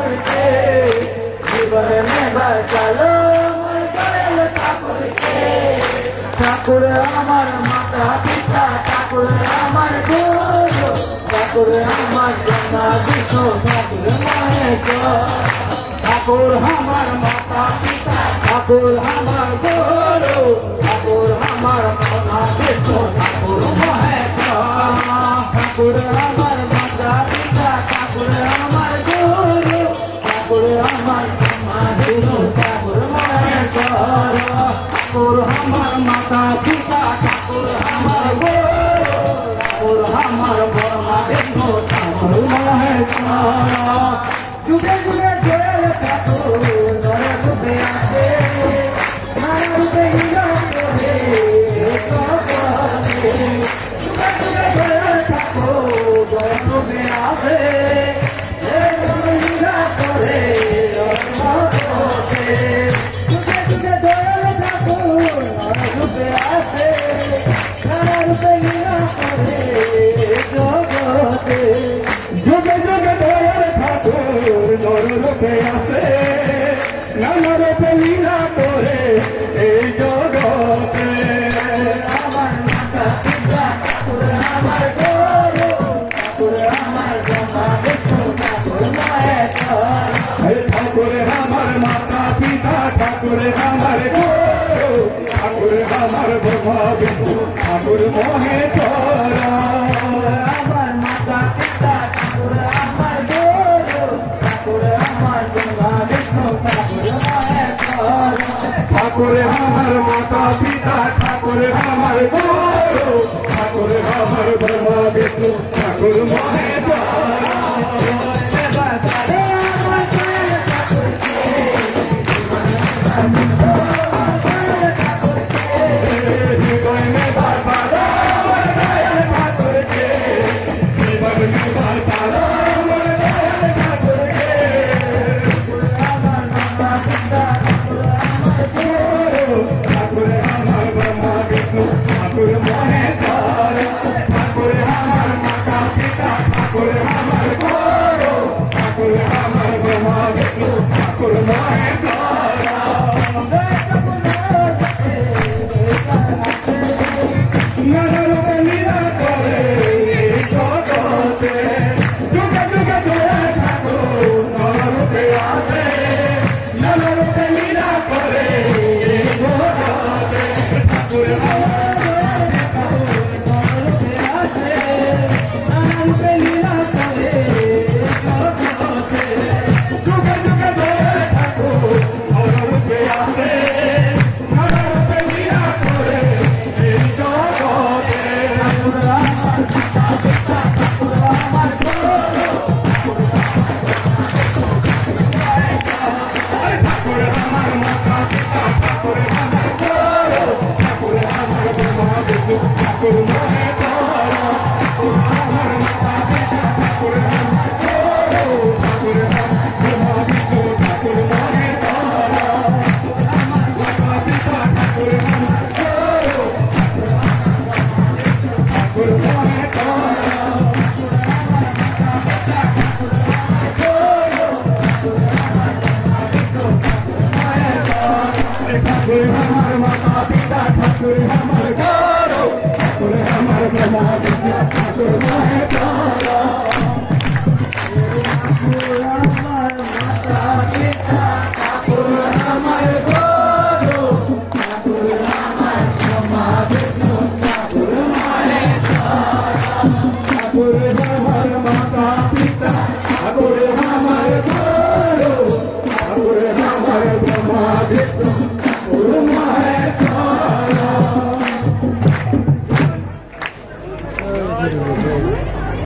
ठाकुर के जीवन में बसालो मोर दयाल ठाकुर के। ठाकुर हमार माता पिता ठाकुर हमार गुरु ठाकुर हमार ब्रह्मा विष्णु ठाकुर महेश्वर। ठाकुर हमार माता पिता ठाकुर हमार गुरु ठाकुर हमार ब्रह्मा विष्णु ठाकुर महेश्वर। ठाकुर हमार माता पिता ठाकुर हमार गुरु ठाकुर हमार ब्रह्मा विष्णु ठाकुर महेश्वर। ठाकुर हमार माता पिता ठाकुर हमार गुरु ठाकुर हमार ब्रह्मा विष्णु ठाकुर महेश्वर। जुगे जुगे दयाल ठाकुर नर रूपे आसे नाना रूपे लीला करे जुगे जुगे दयाल ठाकुर नर रूपे आसे लीला करे जुगे जुगे दयाल ठाकुर नर रूपे आसे नाना रूपे लीला करे जगते। जुगे जुगे दयाल ठाकुर नर रूपे आसे नाना रूपे लीला करे এই জগতে। আমার মাতা পিতা ঠাকুর আমার গুরু ঠাকুর আমার ব্রহ্মা বিষ্ণু ঠাকুর মহেশ্বর। ঠাকুর আমার মাতা পিতা ঠাকুর আমার গুরু ঠাকুর আমার ব্রহ্মা বিষ্ণু ঠাকুর মহেশ্বর। আমার মাতা পিতা ঠাকুর আমার গুরু ঠাকুর আমার ব্রহ্মা বিষ্ণু ঠাকুর মহেশ্বর। ঠাকুর আমার মাতা পিতা ঠাকুর আমার গুরু ঠাকুর আমার ব্রহ্মা বিষ্ণু ঠাকুর মহেশ্বর। ठाकुर हमार माता पिता ठाकुर हमार